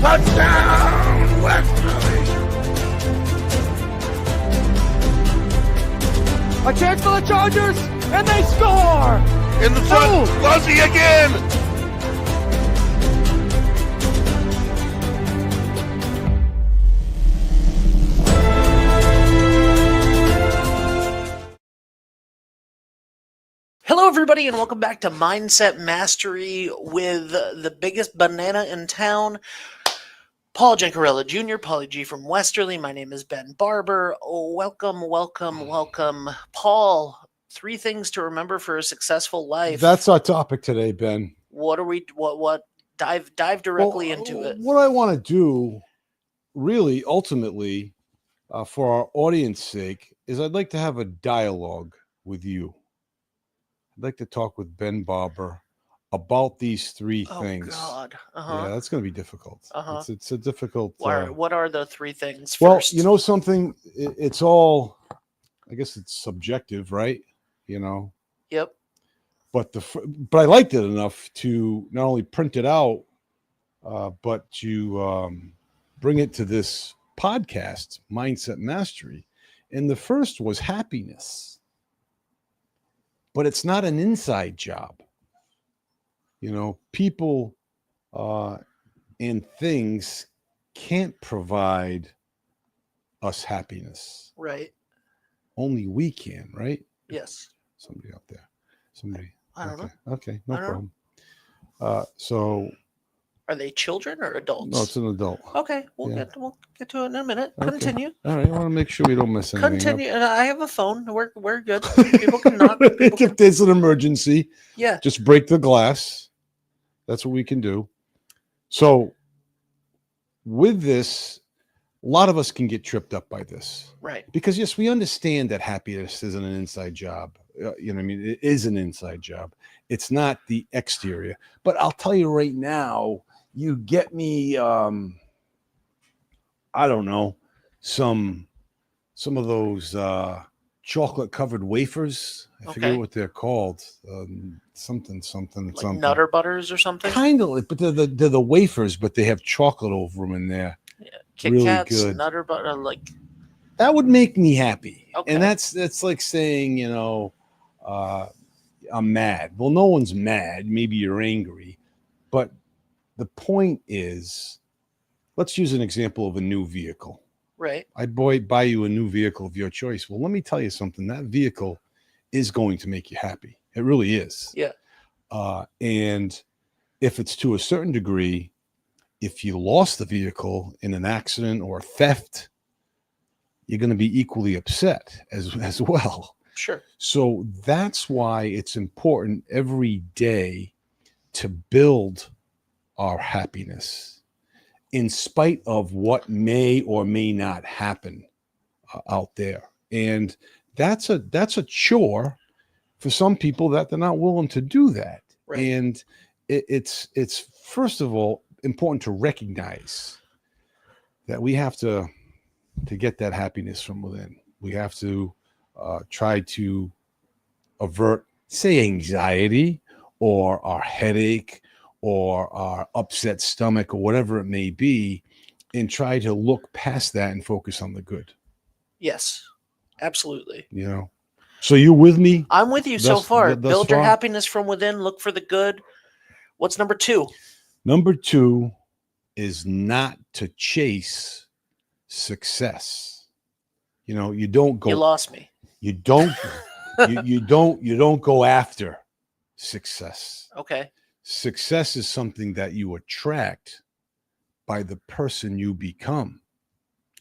Touchdown, Westerly! A chance for the Chargers, and they score! In the front, Fuzzy again! Hello, everybody, and welcome back to Mindset Mastery with the biggest banana in town, Paul Jancarella Jr., Paulie G from Westerly. My name is Ben Barber. Oh, welcome. Paul, 3 things to remember for a successful life. That's our topic today, Ben. What dive directly into it. What I want to do, really, ultimately, for our audience sake, is I'd like to have a dialogue with you. I'd like to talk with Ben Barber about these 3 things. Oh, God. Yeah, that's going to be difficult. It's a difficult. What are the 3 things well, first? you know something? It's all, I guess it's subjective, right? You know? Yep. But I liked it enough to not only print it out, but to bring it to this podcast, Mindset Mastery. And the first was happiness. But it's not an inside job. You know, people and things can't provide us happiness. Right. Only we can, right? Yes. Somebody out there. Somebody. I don't know. Okay, no problem. So are they children or adults? No, it's an adult. Okay, we'll get to it in a minute. Continue. Okay. All right, I want to make sure we don't miss anything. Continue. And I have a phone. We're good. People can knock. If there's an emergency, just break the glass. That's what we can do. So with this, a lot of us can get tripped up by this. Right. Because yes, we understand that happiness isn't an inside job. You know what I mean? It is an inside job. It's not the exterior. But I'll tell you right now, you get me, I don't know, some of those chocolate covered wafers. I forget what they're called. Something. Nutter Butters or something? Kind of, but they're the wafers, but they have chocolate over them in there. Yeah. Kit really Kats, good. Nutter Butter, that would make me happy. Okay. And that's like saying, you know, I'm mad. Well, no one's mad. Maybe you're angry. But the point is, let's use an example of a new vehicle. Right. I buy you a new vehicle of your choice. Well, let me tell you something. That vehicle is going to make you happy. It really is. Yeah. And if it's to a certain degree, if you lost the vehicle in an accident or theft, you're going to be equally upset as well. Sure. So that's why it's important every day to build our happiness in spite of what may or may not happen out there. And that's a chore for some people that they're not willing to do that. Right. And it's first of all important to recognize that we have to get that happiness from within. We have to try to avert, say, anxiety or our headache or our upset stomach or whatever it may be, and try to look past that and focus on the good. Yes, absolutely. You know, so you with me? I'm with you so far. Build your happiness from within. Look for the good. What's number 2? Number 2 is not to chase success. You know, you don't go. You lost me. You don't. you don't go after success. Okay. Success is something that you attract by the person you become.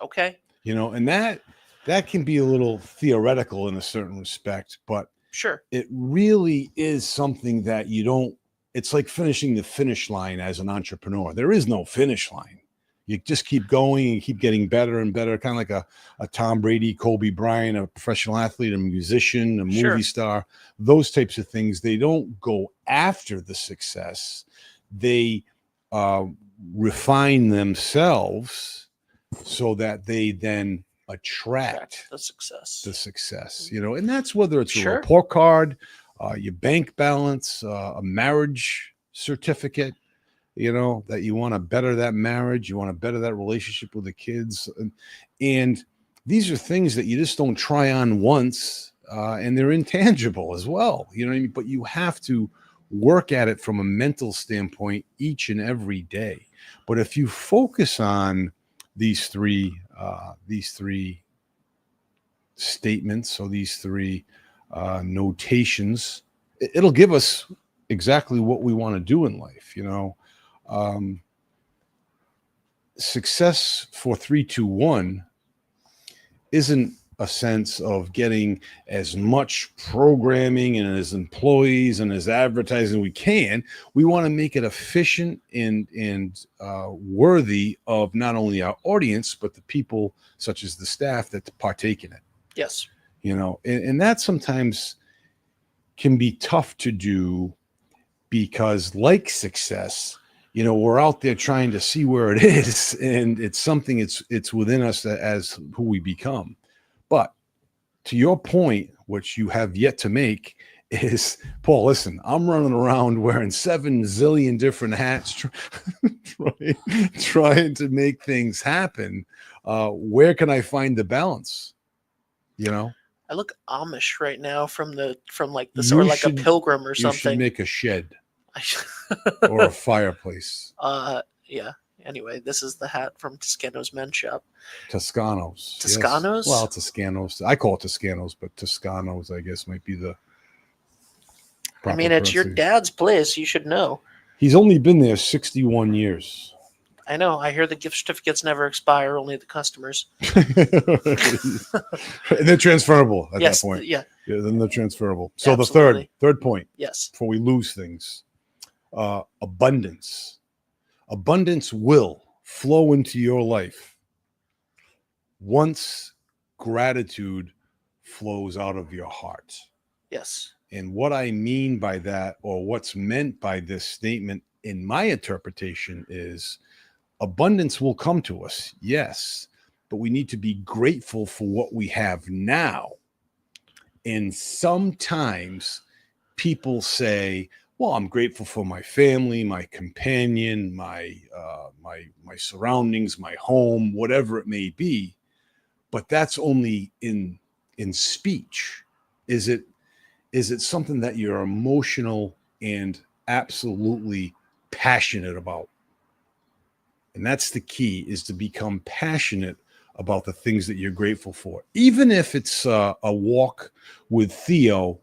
Okay. You know, and that can be a little theoretical in a certain respect, but sure, it really is something that you don't. It's like finishing the finish line as an entrepreneur. There is no finish line. You just keep going and keep getting better and better, kind of like a Tom Brady, Kobe Bryant, a professional athlete, a musician, a movie star, those types of things. They don't go after the success. They refine themselves so that they then attract the success, you know, and that's whether it's a report card, your bank balance, a marriage certificate, that you want to better that marriage, you want to better that relationship with the kids. And these are things that you just don't try on once, and they're intangible as well. You know what I mean? But you have to work at it from a mental standpoint each and every day. But if you focus on these three statements or these three notations, it'll give us exactly what we want to do in life. Success for 321 isn't a sense of getting as much programming and as employees and as advertising we can. We want to make it efficient and worthy of not only our audience, but the people such as the staff that partake in it. Yes. And that sometimes can be tough to do because, like success, we're out there trying to see where it is, and it's something it's within us as who we become. But to your point, which you have yet to make, is, Paul, listen, I'm running around wearing 7 zillion different hats, trying to make things happen. Where can I find the balance? I look Amish right now from like this, or like a pilgrim or something. You should make a shed or a fireplace. Yeah. Anyway, this is the hat from Toscano's Men's Shop. Toscano's. Toscano's? Yes. Well, Toscano's. I call it Toscano's, but Toscano's, I guess, might be the proper it's your dad's place. You should know. He's only been there 61 years. I know. I hear the gift certificates never expire, only the customers. And they're transferable at that point. Yeah, then they're transferable. So absolutely. The third point. Yes. Before we lose things, abundance. Abundance will flow into your life once gratitude flows out of your heart. Yes. And what I mean by that, or what's meant by this statement in my interpretation, is abundance will come to us, yes, but we need to be grateful for what we have now. And sometimes people say, well, I'm grateful for my family, my companion, my surroundings, my home, whatever it may be. But that's only in speech. Is it something that you're emotional and absolutely passionate about? And that's the key, is to become passionate about the things that you're grateful for. Even if it's a walk with Theo,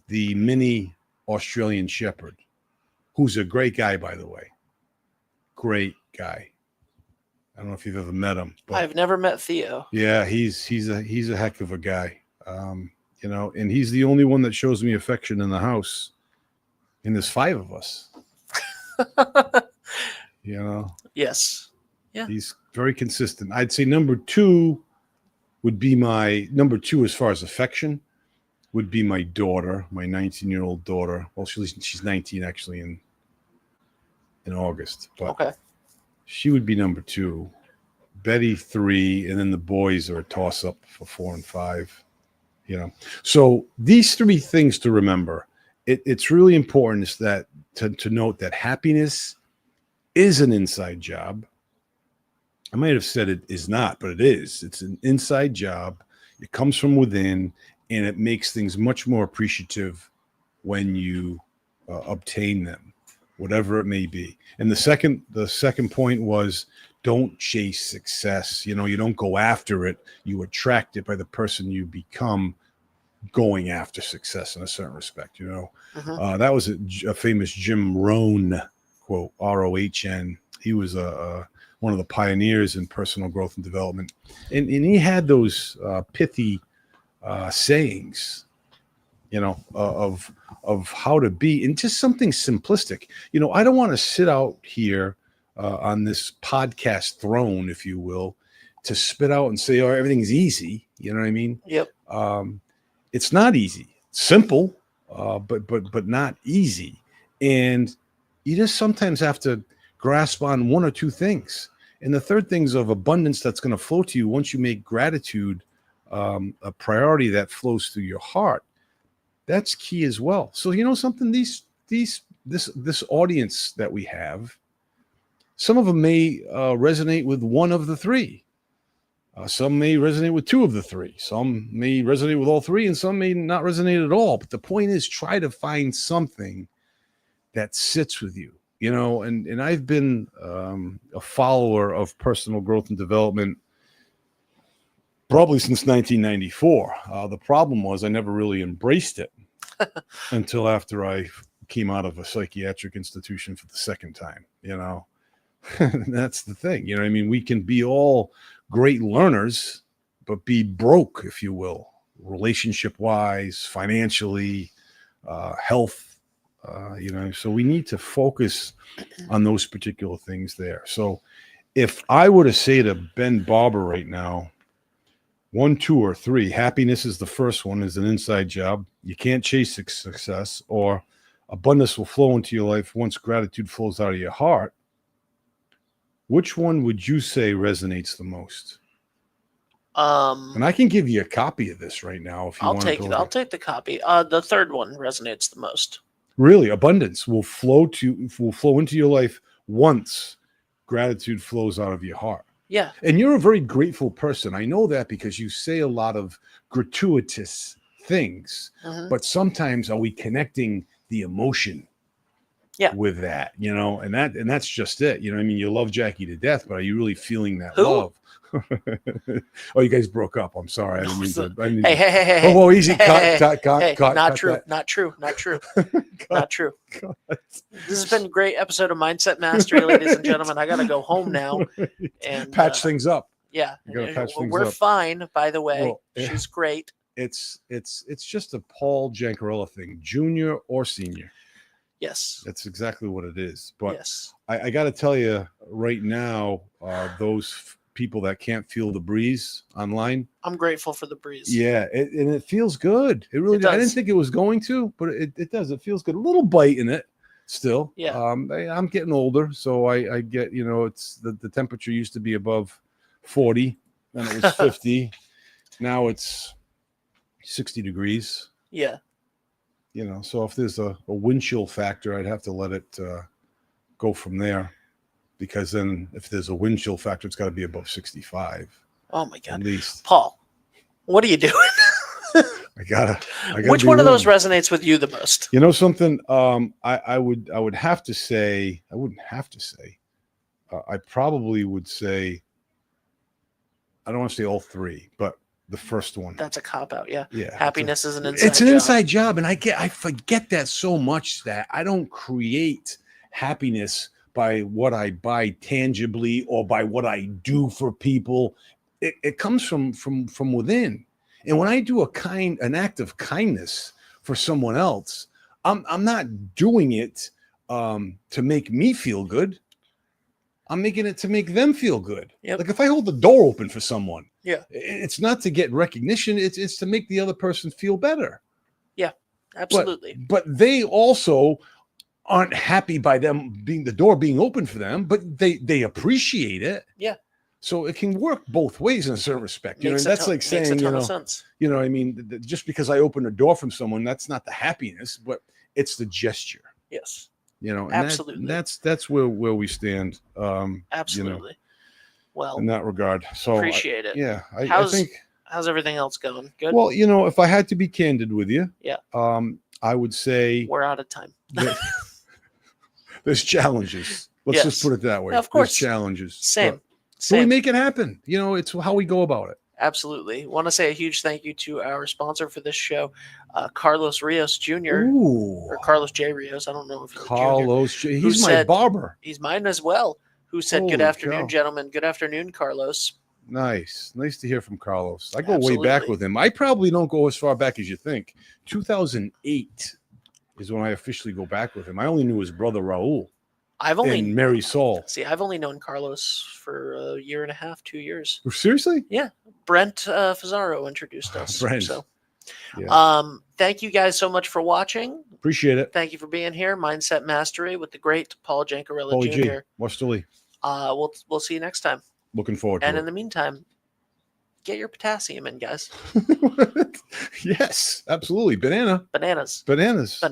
the mini Australian Shepherd, who's a great guy, by the way. Great guy. I don't know if you've ever met him. But I've never met Theo. Yeah, he's a heck of a guy. And he's the only one that shows me affection in the house. And there's 5 of us. Yes. Yeah. He's very consistent. I'd say number 2 would be number 2 as far as affection would be my daughter, my 19-year-old daughter. Well, she's 19 actually in August. But okay. She would be number 2. Betty 3, and then the boys are a toss-up for 4 and 5. So these 3 things to remember. It's really important is that to note that happiness is an inside job. I might have said it is not, but it is. It's an inside job. It comes from within, and it makes things much more appreciative when you obtain them, whatever it may be. And the second point was, don't chase success. You don't go after it. You attract it by the person you become going after success in a certain respect. That was a famous Jim Rohn quote, R-O-H-N. He was one of the pioneers in personal growth and development. And he had those pithy sayings, of how to be, and just something simplistic. I don't want to sit out here on this podcast throne, if you will, to spit out and say, oh, everything's easy. You know what I mean? Yep. It's not easy. It's simple, but not easy. And you just sometimes have to grasp on 1 or 2 things. And the third thing's of abundance that's going to flow to you once you make gratitude a priority that flows through your heart. That's key as well. So something, this audience that we have, Some of them may resonate with one of the three. Some may resonate with two of the three. Some may resonate with all three, and some may not resonate at all. But the point is, try to find something that sits with you, you know. And I've been a follower of personal growth and development probably since 1994. The problem was I never really embraced it until after I came out of a psychiatric institution for the second time, you know. That's the thing, you know. I mean, we can be all great learners, but be broke, if you will, relationship wise, financially, health, you know. So we need to focus on those particular things there. So if I were to say to Ben Barber right now, 1, 2, or 3, happiness is the first one, is an inside job. You can't chase success, or abundance will flow into your life once gratitude flows out of your heart. Which one would you say resonates the most? And I can give you a copy of this right now if you want. I'll take the copy. The third one resonates the most. Really, abundance will flow into your life once gratitude flows out of your heart. Yeah. And you're a very grateful person. I know that because you say a lot of gratuitous things. Mhm. But sometimes are we connecting the emotion with that, you know? And that's just it. You know, I mean, you love Jackie to death, but are you really feeling that love? Oh, you guys broke up. I'm sorry. I didn't mean to. Hey. Oh, easy. Cut. Not true. Not true. Not true. This has been a great episode of Mindset Mastery, ladies and gentlemen. I got to go home now and patch things up. Yeah. We're fine, by the way. Well, she's great. It's just a Paul Jancarella thing, junior or senior. Yes. That's exactly what it is. But yes. I got to tell you right now, those people that can't feel the breeze online. I'm grateful for the breeze. Yeah, and it feels good. It really does. I didn't think it was going to, but it does. It feels good. A little bite in it still. Yeah. I'm getting older, so I get, you know, it's the temperature used to be above 40, then it was 50. Now it's 60 degrees. Yeah. You know, so if there's a wind chill factor, I'd have to let it go from there, because then if there's a wind chill factor, it's got to be above 65. Oh my God. At least. Paul, what are you doing? I gotta Which one of those resonates with you the most? You know something? I would have to say, I wouldn't have to say, I probably would say, I don't want to say all three, but the first one. That's a cop out. Yeah. Yeah. Happiness is an inside job. It's an inside job. And I forget that so much, that I don't create happiness by what I buy tangibly or by what I do for people. It comes from within. And when I do an act of kindness for someone else, I'm not doing it to make me feel good. I'm making it to make them feel good. Yep. Like if I hold the door open for someone, yeah, it's not to get recognition. It's to make the other person feel better. Yeah, absolutely. But they also aren't happy by them the door being open for them, but they appreciate it. Yeah. So it can work both ways in a certain respect. You know, that's like saying, you know, I mean, just because I open a door from someone, that's not the happiness, but it's the gesture. Yes. You know, and absolutely. That's where we stand. Absolutely. You know, well, in that regard. So appreciate it. Yeah. I think. How's everything else going? Good. Well, you know, if I had to be candid with you, yeah, I would say we're out of time. There's challenges. Let's just put it that way. Yeah, of course. There's challenges. Same. So we make it happen. You know, it's how we go about it. Absolutely. Want to say a huge thank you to our sponsor for this show, Carlos Rios Jr. Ooh. Or Carlos J. Rios. I don't know if he's Carlos J. He's my barber. He's mine as well. Who said, "Good afternoon, gentlemen. Good afternoon, Carlos." Nice to hear from Carlos. I go way back with him. I probably don't go as far back as you think. 2008 is when I officially go back with him. I only knew his brother Raul. And Mary Saul. See, I've only known Carlos for a year and a half, 2 years. Seriously? Yeah. Brent Fazaro introduced us. Brent. So, yeah. Thank you guys so much for watching. Appreciate it. Thank you for being here. Mindset Mastery with the great Paul Jancarella Jr. Westerly. We'll see you next time. Looking forward to it. And in the meantime, get your potassium in, guys. Yes, absolutely. Bananas. Bananas.